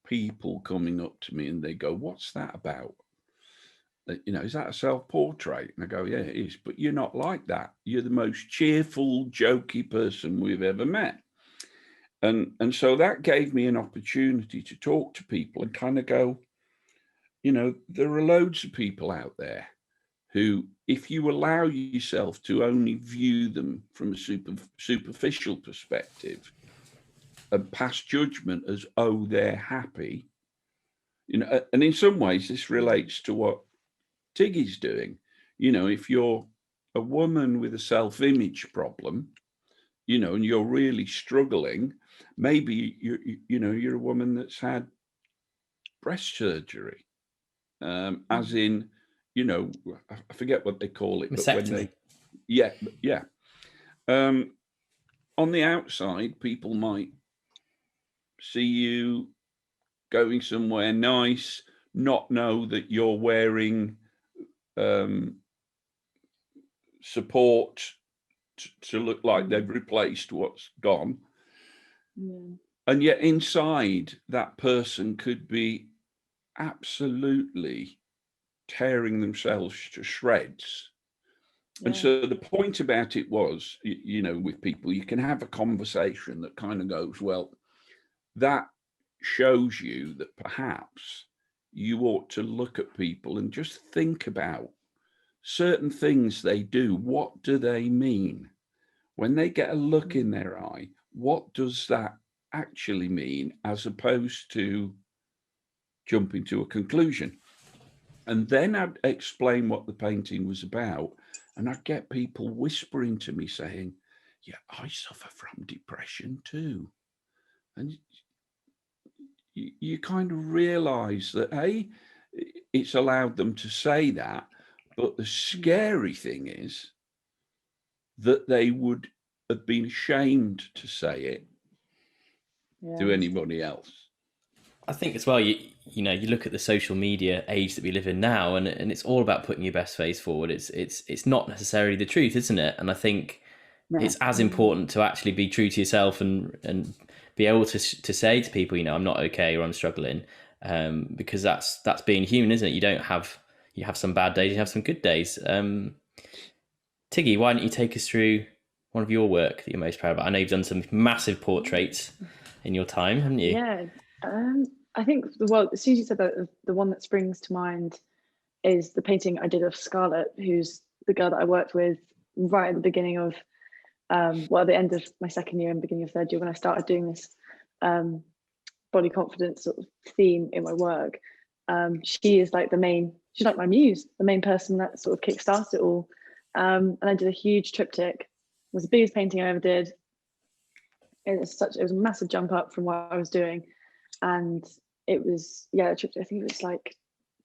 people coming up to me and they go, "What's that about? You know, is that a self-portrait?" And I go, "Yeah, it is, but you're not like that. You're the most cheerful, jokey person we've ever met." And so that gave me an opportunity to talk to people and kind of go, you know, there are loads of people out there who, if you allow yourself to only view them from a superficial perspective and pass judgment as, oh, they're happy, you know, and in some ways this relates to what Tiggy's doing. You know, if you're a woman with a self-image problem, you know, and you're really struggling, maybe you're a woman that's had breast surgery, as in, you know, I forget what they call it, mastectomy. But when yeah. On the outside, people might see you going somewhere nice, not know that you're wearing support to look like they've replaced what's gone. And yet inside, that person could be absolutely tearing themselves to shreds. And so the point about it was, you know, with people, you can have a conversation that kind of goes, well, that shows you that perhaps you ought to look at people and just think about certain things they do. What do they mean? When they get a look in their eye, what does that actually mean, as opposed to jumping to a conclusion? And then I'd explain what the painting was about, and I'd get people whispering to me saying, yeah, I suffer from depression too. And you kind of realize that, it's allowed them to say that, but the scary thing is that they would have been ashamed to say it to anybody else. I think as well, you know, you look at the social media age that we live in now, and it's all about putting your best face forward. It's not necessarily the truth, isn't it? And I think it's as important to actually be true to yourself and be able to say to people, you know, I'm not okay or I'm struggling, because that's being human, isn't it? You have some bad days, you have some good days. Tiggy, why don't you take us through one of your work that you're most proud of? I know you've done some massive portraits in your time, haven't you? Yeah. I think, well, as soon as you said that, the one that springs to mind is the painting I did of Scarlett, who's the girl that I worked with right at the beginning of, the end of my second year and beginning of third year, when I started doing this body confidence sort of theme in my work. She is like she's like my muse, the main person that sort of kickstarted it all. And I did a huge triptych. It was the biggest painting I ever did. It was a massive jump up from what I was doing. And it was, a triptych, I think it was like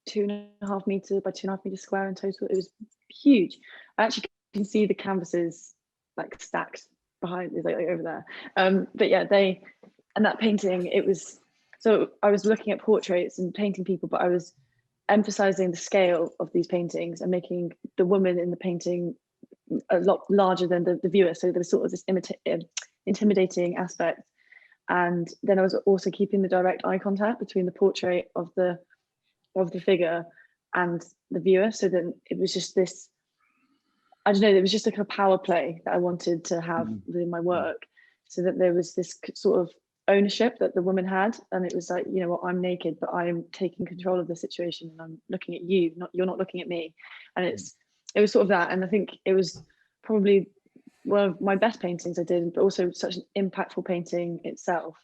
2.5 meters by 2.5 meters square in total. It was huge. I actually can see the canvases like stacked behind, like over there. But yeah, and that painting, it was, so I was looking at portraits and painting people, but I was emphasizing the scale of these paintings and making the woman in the painting a lot larger than the viewer. So there was sort of this intimidating aspect. And then I was also keeping the direct eye contact between the portrait of the figure and the viewer. So then it was just this, I don't know, it was just like a power play that I wanted to have within my work, so that there was this sort of ownership that the woman had. And it was like, you know what, I'm naked, but I'm taking control of the situation and I'm looking at you, you're not looking at me. And it was sort of that. And I think it was probably one of my best paintings I did, but also such an impactful painting itself.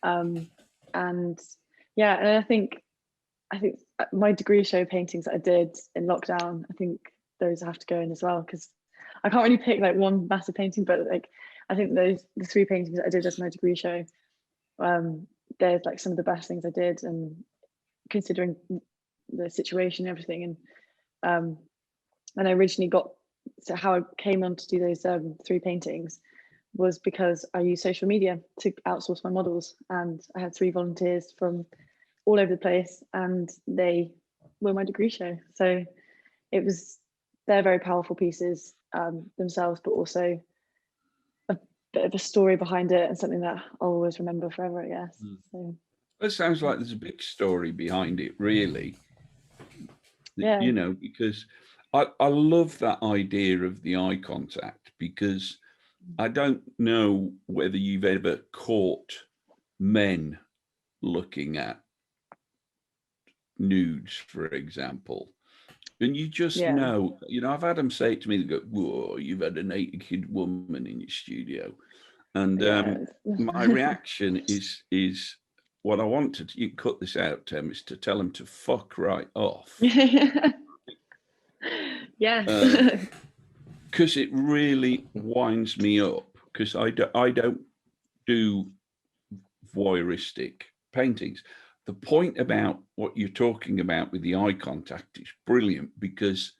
And I think my degree show paintings that I did in lockdown, I think those have to go in as well, because I can't really pick like one massive painting, but like I think the 3 paintings that I did as my degree show, they're like some of the best things I did, and considering the situation and everything. And I originally got to how I came on to do those 3 paintings was because I used social media to outsource my models, and I had 3 volunteers from all over the place, and they were my degree show. So they're very powerful pieces themselves, but also a bit of a story behind it, and something that I'll always remember forever, I guess. So it sounds like there's a big story behind it, really. Yeah. You know, because I love that idea of the eye contact, because I don't know whether you've ever caught men looking at nudes, for example, and you just know, you know, I've had them say it to me, they go, whoa, you've had a naked woman in your studio. And my reaction is what I wanted. You can cut this out, Tim, is to tell them to fuck right off. Yeah. Because it really winds me up, because I don't do voyeuristic paintings. The point about what you're talking about with the eye contact is brilliant, because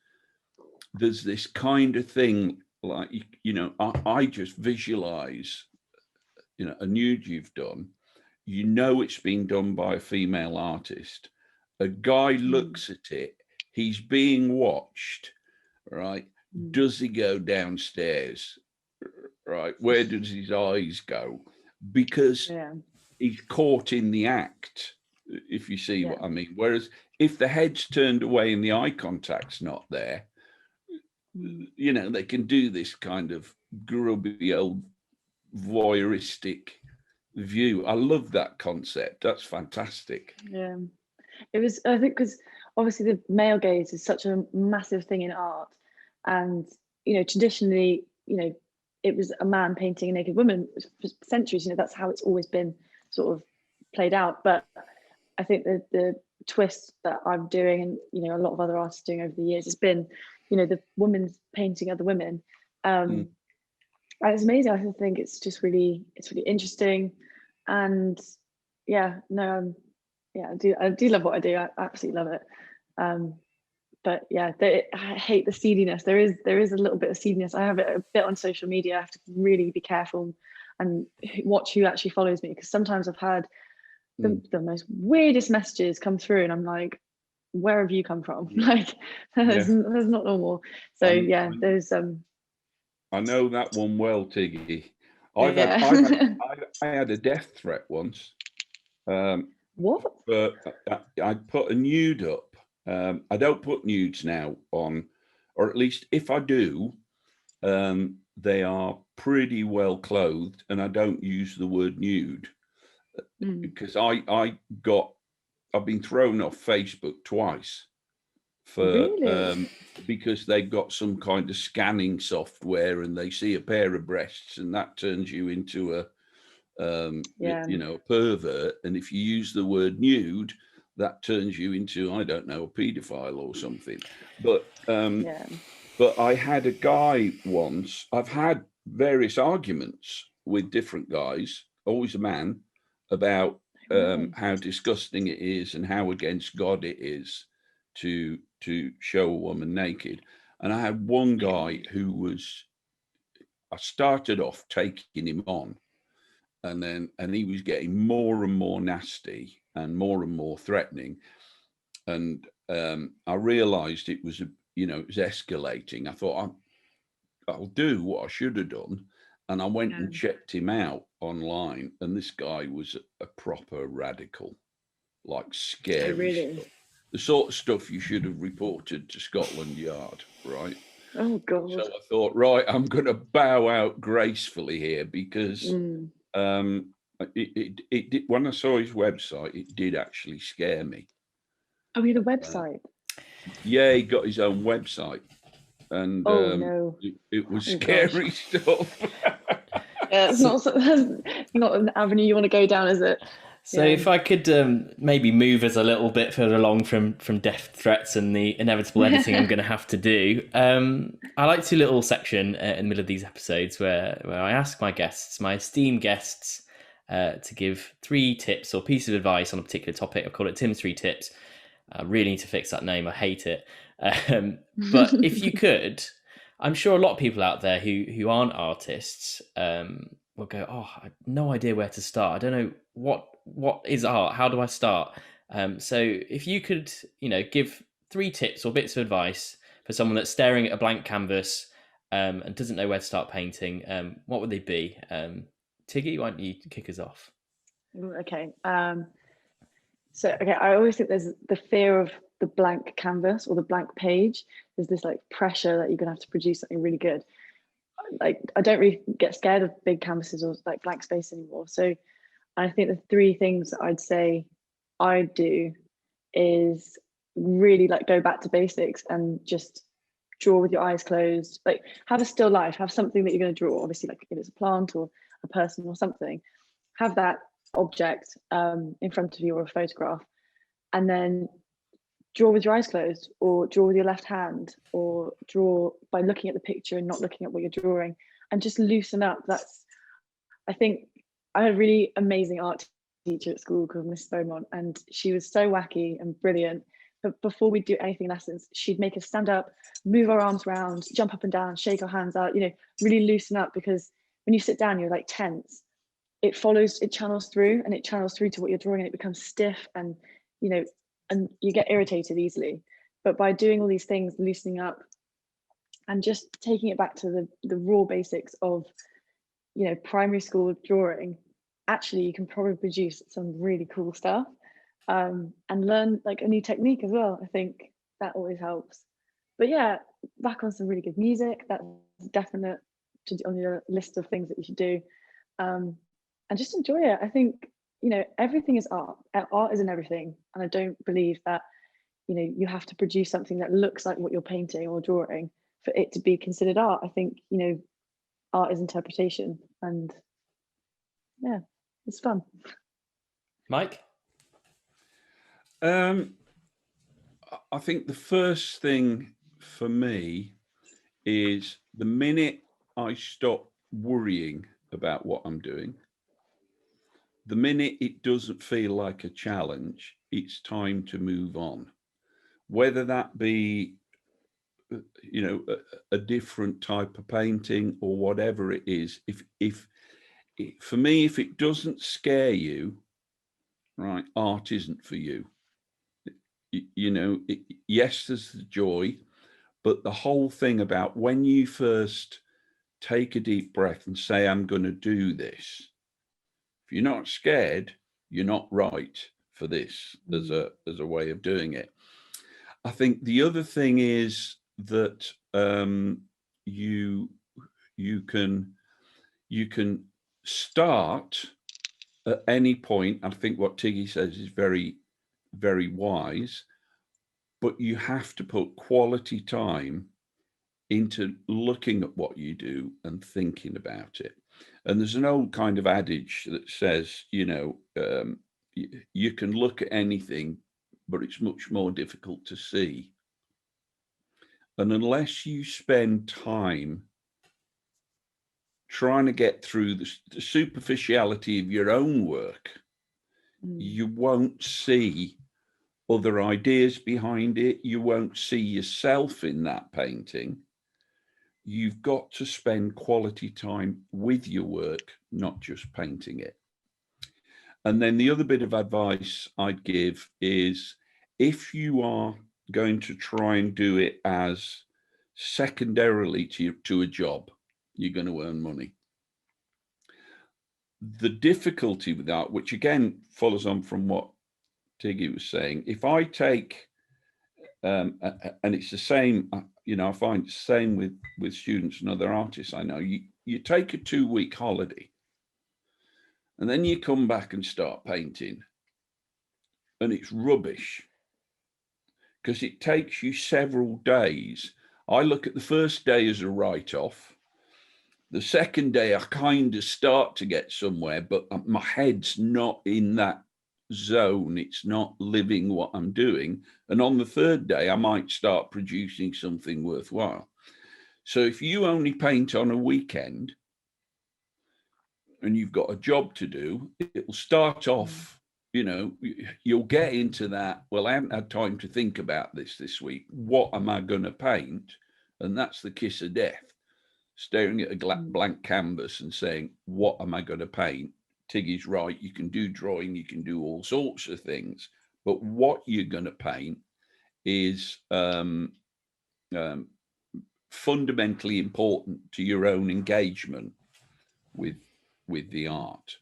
there's this kind of thing, like, you know, I just visualize, you know, a nude you've done, you know, it's been done by a female artist. A guy looks at it, he's being watched, right? Does he go downstairs, right? Where does his eyes go? Because he's caught in the act, if you see what I mean. Whereas if the head's turned away and the eye contact's not there, you know, they can do this kind of grubby old voyeuristic, view. I love that concept. That's fantastic. Yeah, it was, I think, because obviously the male gaze is such a massive thing in art, and traditionally, it was a man painting a naked woman for centuries. That's how it's always been sort of played out. But I think the twist that I'm doing, and a lot of other artists doing over the years, has been the woman's painting other women. And it's amazing. I think it's just really interesting, and yeah, no, yeah, I do love what I do. I absolutely love it. But yeah, I hate the seediness. There is a little bit of seediness. I have it a bit on social media. I have to really be careful and watch who actually follows me, because sometimes I've had the most weirdest messages come through, and I'm like, where have you come from? Like, that's not normal. So there's I know that one well, Tiggy. I had a death threat once. What? But I put a nude up. I don't put nudes now on, or at least if I do, they are pretty well clothed, and I don't use the word nude because I've been thrown off Facebook twice for Really? because they've got some kind of scanning software, and they see a pair of breasts, and that turns you into a pervert. And if you use the word nude, that turns you into, I don't know, a paedophile or something. But but I had a guy once. I've had various arguments with different guys, always a man, about how disgusting it is and how against God it is to show a woman naked. And I had one guy who I started off taking him on, and he was getting more and more nasty and more threatening, and I realized it was it was escalating. I thought, I'll do what I should have done, and I went and checked him out online, and this guy was a proper radical, like scary stuff, the sort of stuff you should have reported to Scotland Yard, right? Oh God. So I thought, right, I'm going to bow out gracefully here, because it did, when I saw his website, it did actually scare me. Oh, he had a website? Yeah, he got his own website, and no, it was scary stuff. Yeah, it's not an avenue you want to go down, is it? So if I could maybe move us a little bit further along from death threats and the inevitable editing I'm going to have to do, I like to do a little section in the middle of these episodes where I ask my guests, my esteemed guests, to give 3 tips or pieces of advice on a particular topic. I call it Tim's 3 tips. I really need to fix that name. I hate it. But if you could, I'm sure a lot of people out there who aren't artists will go, oh, I have no idea where to start. I don't know what is art. How do I start? So if you could, give 3 tips or bits of advice for someone that's staring at a blank canvas and doesn't know where to start painting, what would they be? Tiggy, why don't you kick us off? Okay. I always think there's the fear of the blank canvas or the blank page. There's this like pressure that you're gonna have to produce something really good. Like, I don't really get scared of big canvases or like blank space anymore. So I think the 3 things that I'd say I'd do is really like go back to basics and just draw with your eyes closed. Like, have a still life, have something that you're going to draw. Obviously, like if it's a plant or a person or something, have that object in front of you, or a photograph, and then draw with your eyes closed, or draw with your left hand, or draw by looking at the picture and not looking at what you're drawing, and just loosen up. I think I had a really amazing art teacher at school called Miss Beaumont, and she was so wacky and brilliant. But before we do anything lessons, she'd make us stand up, move our arms around, jump up and down, shake our hands out, really loosen up, because when you sit down, you're like tense. It channels through, and it channels through to what you're drawing, and it becomes stiff, and and you get irritated easily. But by doing all these things, loosening up and just taking it back to the raw basics of primary school drawing, actually you can probably produce some really cool stuff, and learn like a new technique as well. I think that always helps. But yeah, back on some really good music, that's definite on your list of things that you should do. and just enjoy it. I think, everything is art. Art isn't everything. And I don't believe that, you have to produce something that looks like what you're painting or drawing for it to be considered art. I think, art is interpretation, and yeah, it's fun. Mike? I think the first thing for me is the minute I stop worrying about what I'm doing, the minute it doesn't feel like a challenge, it's time to move on. Whether that be, a different type of painting or whatever it is, if for me, if it doesn't scare you, right, art isn't for you. Yes, there's the joy, but the whole thing about when you first take a deep breath and say, I'm going to do this, if you're not scared, you're not right for this as a way of doing it. I think the other thing is that you can start at any point. I think what Tiggy says is very, very wise, but you have to put quality time into looking at what you do and thinking about it. And there's an old kind of adage that says, you can look at anything, but it's much more difficult to see. And unless you spend time trying to get through the superficiality of your own work, you won't see other ideas behind it. You won't see yourself in that painting. You've got to spend quality time with your work, not just painting it. And then the other bit of advice I'd give is, if you are going to try and do it as secondarily to a job, you're going to earn money. The difficulty with that, which again follows on from what Tiggy was saying, if I take, and it's the same, I find it's the same with students and other artists I know, you take a 2-week holiday and then you come back and start painting and it's rubbish because it takes you several days. I look at the first day as a write-off. The second day I kind of start to get somewhere, but my head's not in that zone. It's not living what I'm doing. And on the third day, I might start producing something worthwhile. So if you only paint on a weekend and you've got a job to do, it'll start off, you'll get into that, well, I haven't had time to think about this week. What am I going to paint? And that's the kiss of death. Staring at a blank canvas and saying, what am I going to paint? Tiggy's right. You can do drawing, you can do all sorts of things, but what you're going to paint is fundamentally important to your own engagement with the art.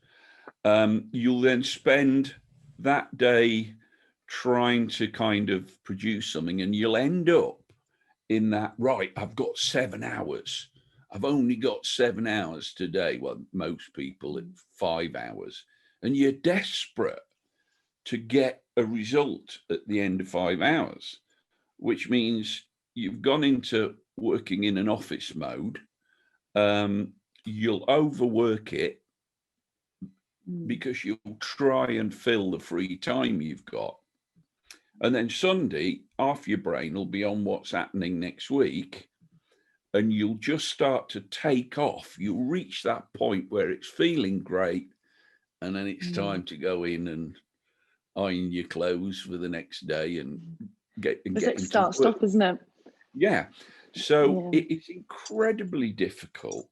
You'll then spend that day trying to kind of produce something, and you'll end up in that, right, I've got 7 hours. I've only got 7 hours today. Well, most people at 5 hours. And you're desperate to get a result at the end of 5 hours, which means you've gone into working in an office mode. You'll overwork it because you'll try and fill the free time you've got. And then Sunday, half your brain will be on what's happening next week. And you'll just start to take off. You'll reach that point where it's feeling great. And then it's time to go in and iron your clothes for the next day and get It's like into start, work. stop, isn't it? Yeah. So it's incredibly difficult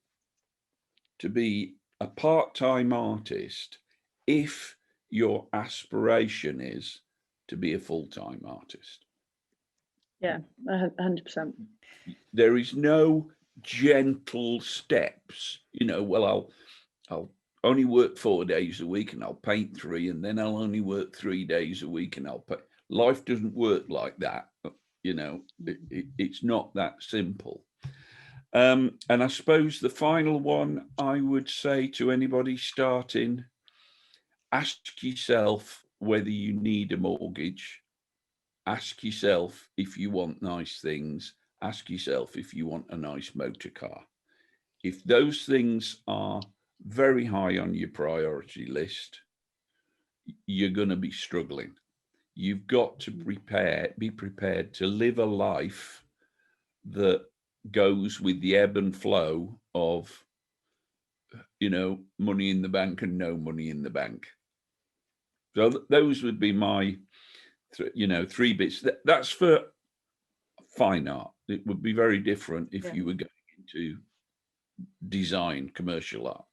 to be a part-time artist if your aspiration is to be a full-time artist. Yeah, 100%. There is no gentle steps, well, I'll only work 4 days a week and I'll paint 3, and then I'll only work 3 days a week and I'll paint. Life doesn't work like that. It's not that simple. And I suppose the final one I would say to anybody starting, ask yourself whether you need a mortgage. Ask yourself if you want nice things. Ask yourself if you want a nice motor car. If those things are very high on your priority list, you're going to be struggling. You've got to be prepared to live a life that goes with the ebb and flow of, money in the bank and no money in the bank. So those would be my, 3 bits. That's for fine art. It would be very different if you were going into design, commercial art.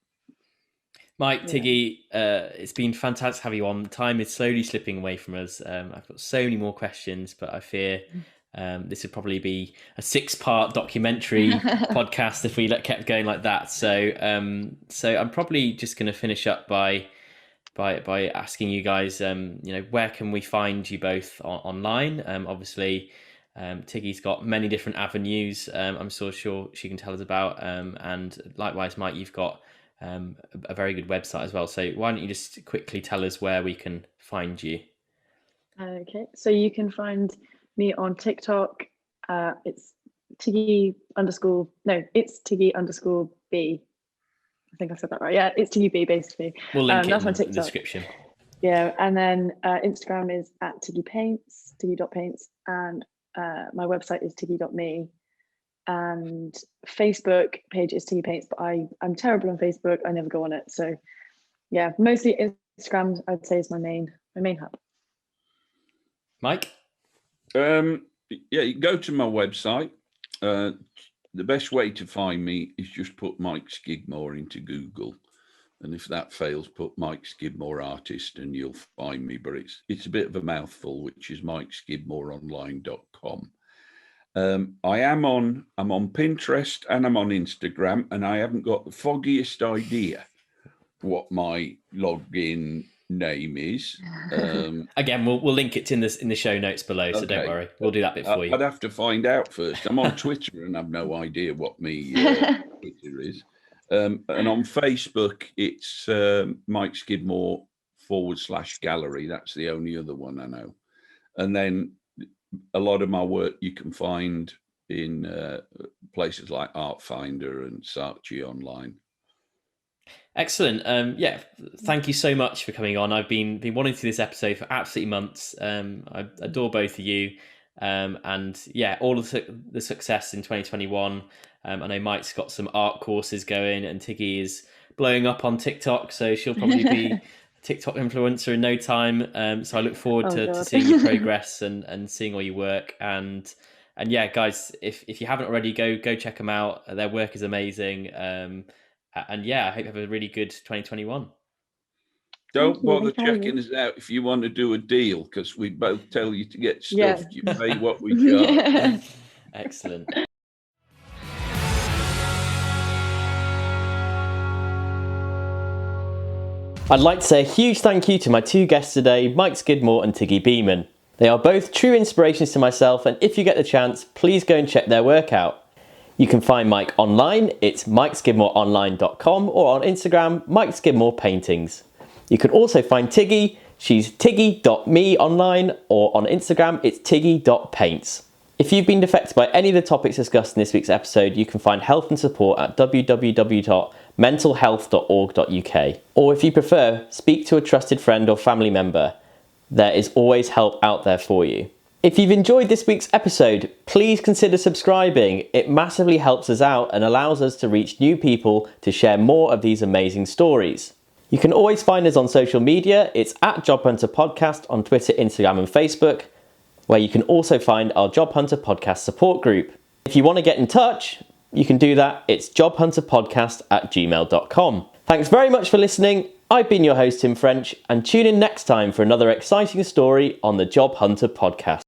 Mike, Tiggy, it's been fantastic to have you on. Time is slowly slipping away from us. I've got so many more questions, but I fear this would probably be a 6-part documentary podcast if we kept going like that. So I'm probably just going to finish up by asking you guys, where can we find you both online? Obviously, Tiggy's got many different avenues. I'm sure she can tell us about. And likewise, Mike, you've got a very good website as well. So why don't you just quickly tell us where we can find you? Okay, so you can find me on TikTok. It's Tiggy_B. I think I said that right. Yeah, it's Tiggy B basically. We'll link it that's in my the TikTok. description. Yeah, and then Instagram is at Tiggy Paints, Tiggy.paints, and my website is Tiggy.me. And Facebook page is Tiggy Paints, but I'm terrible on Facebook. I never go on it. So yeah, mostly Instagram I'd say is my main hub. Mike? You go to my website. The best way to find me is just put Mike Skidmore into Google. And if that fails, put Mike Skidmore artist and you'll find me. But it's a bit of a mouthful, which is MikeSkidmoreOnline.com. I'm on Pinterest and I'm on Instagram, and I haven't got the foggiest idea what my login name is. Again, we'll link it in the show notes below, so don't worry, we'll do that bit for you. I'd have to find out first. I'm on Twitter and I've no idea what me Twitter is. And on Facebook, it's Mike Skidmore /gallery. That's the only other one I know. And then a lot of my work you can find in places like Artfinder and Saatchi online. Excellent. Thank you so much for coming on. I've been wanting to do this episode for absolutely months. I adore both of you. And yeah, all of the success in 2021. I know Mike's got some art courses going, and Tiggy is blowing up on TikTok, so she'll probably be a TikTok influencer in no time. So I look forward to seeing your progress and seeing all your work. And yeah, guys, if you haven't already, go check them out. Their work is amazing. And yeah, I hope you have a really good 2021. Don't bother checking us out if you want to do a deal, because we both tell you to get stuffed. You pay what we got. Excellent. I'd like to say a huge thank you to my two guests today, Mike Skidmore and Tiggy Beaman. They are both true inspirations to myself, and if you get the chance, please go and check their work out. You can find Mike online, it's MikeSkidmoreOnline.com, or on Instagram, Mike Skidmore Paintings. You can also find Tiggy, she's Tiggy.me online, or on Instagram, it's Tiggy.paints. If you've been affected by any of the topics discussed in this week's episode, you can find help and support at www.mentalhealth.org.uk. Or if you prefer, speak to a trusted friend or family member. There is always help out there for you. If you've enjoyed this week's episode, please consider subscribing. It massively helps us out and allows us to reach new people to share more of these amazing stories. You can always find us on social media. It's at Job Hunter Podcast on Twitter, Instagram and Facebook, where you can also find our Job Hunter Podcast support group. If you want to get in touch, you can do that. It's jobhunterpodcast@gmail.com. Thanks very much for listening. I've been your host, Tim French, and tune in next time for another exciting story on the Job Hunter Podcast.